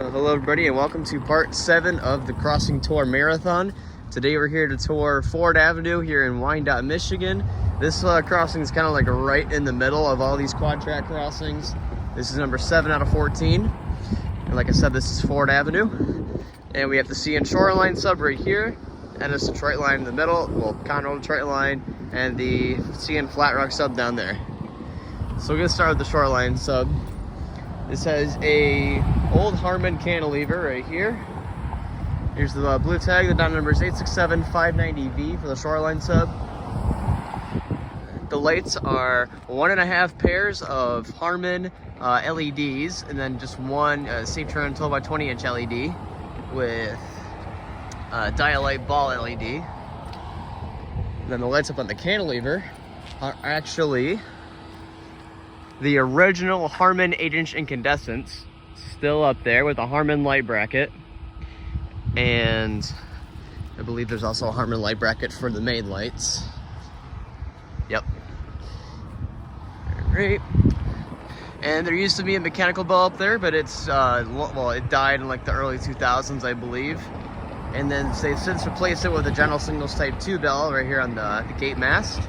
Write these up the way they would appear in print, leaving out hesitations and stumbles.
Hello everybody and welcome to part 7 of the Crossing Tour Marathon. Today we're here to tour Ford Avenue here in Wyandotte, Michigan. This crossing is kind of like right in the middle of all these quad track crossings. This is number 7 out of 14. And like I said, this is Ford Avenue. And we have the CN Shoreline Sub right here. And this Detroit line in the middle, well, Conrail Detroit line, and the CN Flat Rock Sub down there. So we're gonna start with the Shoreline Sub. This has a old Harmon cantilever right here. Here's the blue tag. The dot number is 867590V for the Shoreline Sub. The lights are 1.5 pairs of Harmon LEDs, and then just one Safetran 12x20" LED with Dialight Ball LED. And then the lights up on the cantilever are actually the original Harmon 8" incandescents, still up there with a Harmon light bracket. And I believe there's also a Harmon light bracket for the main lights. Yep. Great. And there used to be a mechanical bell up there, but it's, well, it died in like the early 2000s, I believe. And then they've since replaced it with a General Signals Type 2 bell right here on the gate mast.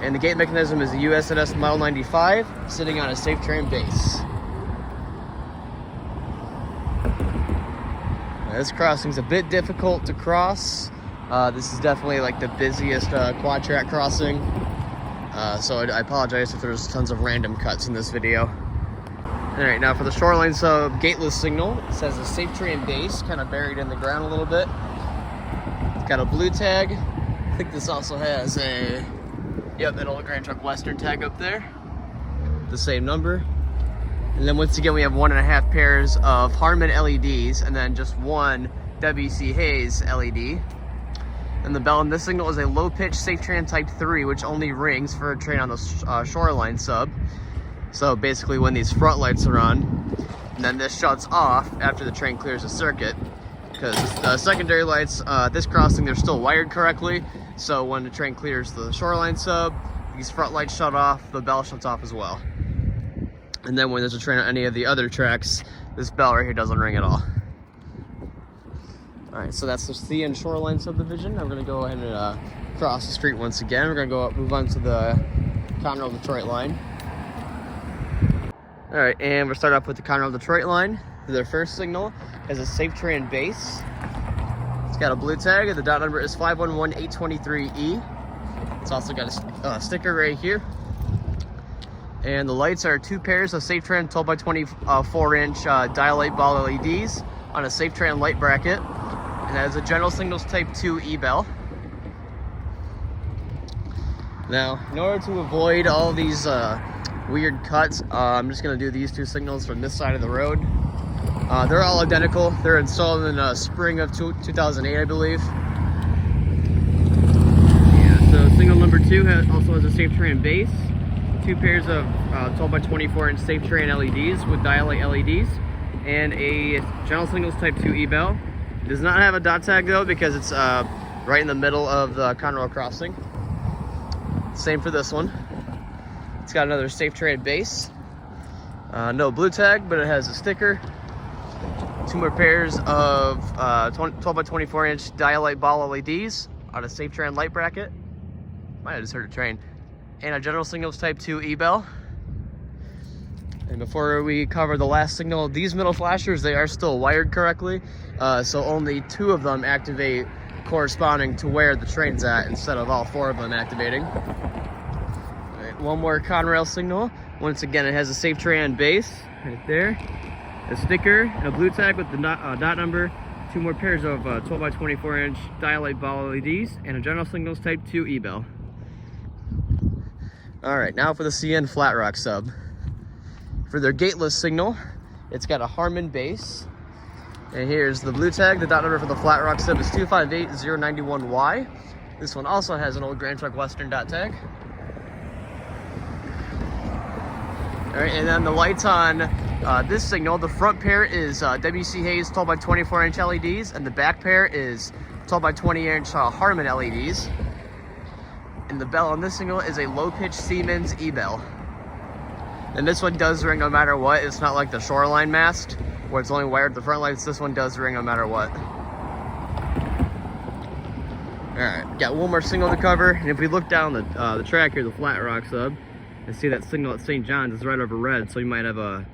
And the gate mechanism is a US&S Model 95, sitting on a Safetran base. Now, this crossing is a bit difficult to cross. This is definitely like the busiest quad track crossing. So I apologize if there's tons of random cuts in this video. All right, now for the Shoreline Sub Gateless signal, it says a Safetran base, kind of buried in the ground a little bit. It's got a blue tag. I think this also has a an old Grand Truck Western tag up there, the same number. And then once again, we have 1.5 pairs of Harmon LEDs, and then just one WC Hayes LED. And the bell in this signal is a low-pitch Safetran Type 3, which only rings for a train on the Shoreline Sub. So basically when these front lights are on, and then this shuts off after the train clears the circuit. Because the secondary lights, this crossing, they're still wired correctly. So when the train clears the Shoreline Sub, these front lights shut off, the bell shuts off as well. And then when there's a train on any of the other tracks, this bell right here doesn't ring at all. All right, so that's the CN Shoreline subdivision. I'm gonna go ahead and cross the street once again. We're gonna move on to the Conrail Detroit line. All right, and we'll start off with the Conrail Detroit line. Their first signal is a Safetran base. It's got a blue tag, and the dot number is 511823E. It's also got a sticker right here. And the lights are 2 pairs of Safetran 12x24" Dialight Ball LEDs on a Safetran light bracket. And that is a General Signals Type 2 E-bell. Now, in order to avoid all these weird cuts, I'm just gonna do these 2 signals from this side of the road. They're all identical. They're installed in spring of 2008, I believe. Yeah, so signal number 2 also has a Safetran base, 2 pairs of 12x24" Safetran LEDs with Dialight LEDs, and a General Signals Type 2 E-bell. It does not have a dot tag though, because it's right in the middle of the Conrail crossing. Same for this one. It's got another Safetran base. No blue tag, but it has a sticker. 2 more pairs of 12x24" Dialight Ball LEDs on a Safetran light bracket. Might have just heard a train. And a General Signals Type 2 E-bell. And before we cover the last signal, these middle flashers, they are still wired correctly. So only 2 of them activate corresponding to where the train's at, instead of all 4 of them activating. All right, one more Conrail signal. Once again, it has a Safetran base right there, a sticker, and a blue tag with the dot number, 2 more pairs of 12x24" Dialight Ball LEDs, and a General Signals Type 2 E-bell. All right, now for the CN Flat Rock Sub. For their gateless signal, it's got a Harmon base. And here's the blue tag. The dot number for the Flat Rock Sub is 258091Y. This one also has an old Grand Truck Western dot tag. All right, and then the lights on this signal, the front pair is WC Hayes 12x24" LEDs, and the back pair is 12x20" Harmon LEDs. And the bell on this signal is a low-pitch Siemens E-bell. And this one does ring no matter what. It's not like the Shoreline mast where it's only wired to the front lights. This one does ring no matter what. All right, got one more signal to cover. And if we look down the track here, the Flat Rock sub, and see that signal at St. John's is right over red. So you might have a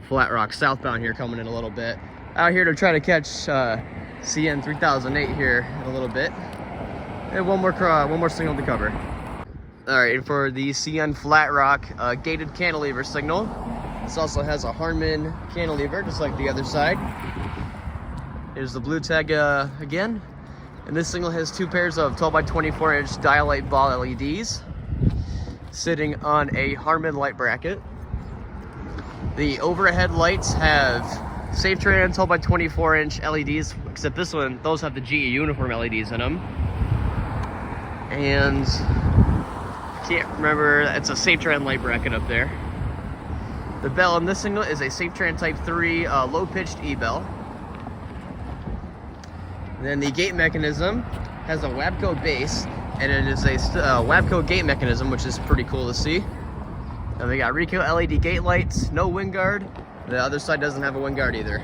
Flat Rock southbound here coming in a little bit. Out here to try to catch CN 3008 here in a little bit. And one more signal to cover. All right, and for the CN Flat Rock gated cantilever signal, this also has a Harmon cantilever, just like the other side. Here's the blue tag again. And this signal has two pairs of 12 by 24 inch Dialight Ball LEDs sitting on a Harmon light bracket. The overhead lights have Safetran 12 by 24 inch LEDs, except those have the GE uniform LEDs in them. And can't remember, it's a Safetran light bracket up there. The bell on this signal is a Safetran Type 3 low-pitched E-bell. And then the gate mechanism has a Wabco base, and it is a Wabco gate mechanism, which is pretty cool to see. And we got Ricoh LED gate lights, no wind guard. The other side doesn't have a wind guard either.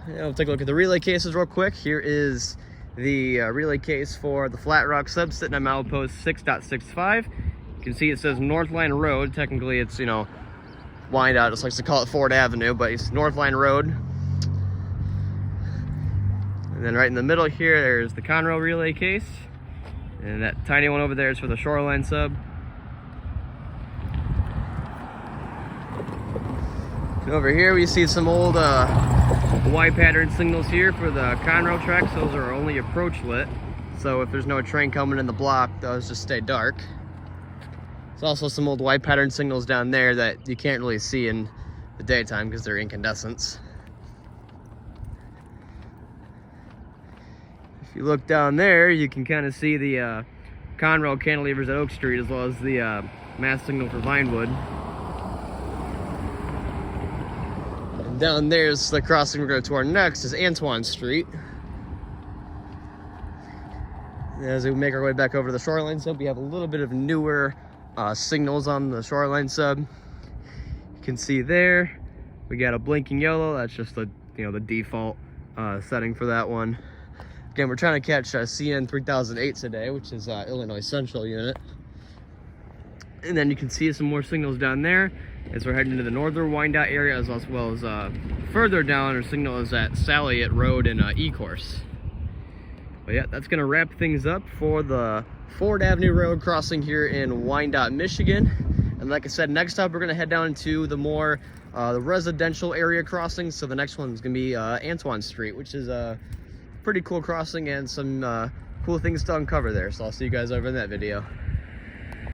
And we'll take a look at the relay cases real quick. Here is the relay case for the Flat Rock sub sitting on milepost 6.65. You can see it says Northline Road. Technically it's, you know, Wyandotte just likes to call it Ford Avenue, but it's Northline Road. And then right in the middle here, there's the Conrail relay case. And that tiny one over there is for the Shoreline Sub. And over here we see some old Y pattern signals here for the Conrail tracks. Those are only approach lit, so if there's no train coming in the block, those just stay dark. There's also some old Y pattern signals down there that you can't really see in the daytime because they're incandescents. If you look down there, you can kind of see the Conrail cantilevers at Oak Street, as well as the mast signal for Vinewood. Down there's the crossing we're going to tour next is Antoine Street. And as we make our way back over to the Shoreline Sub, we have a little bit of newer signals on the Shoreline Sub. You can see there we got a blinking yellow. That's just the the default setting for that one. Again, we're trying to catch CN 3008 today, which is Illinois Central unit. And then you can see some more signals down there as we're heading into the northern Wyandotte area, as well as further down, our signal is at Salliott Road and E-Course. But yeah, that's gonna wrap things up for the Ford Avenue Road crossing here in Wyandotte, Michigan. And like I said, next up we're gonna head down into the more the residential area crossings. So the next one's gonna be Antoine Street, which is a pretty cool crossing and some cool things to uncover there. So I'll see you guys over in that video.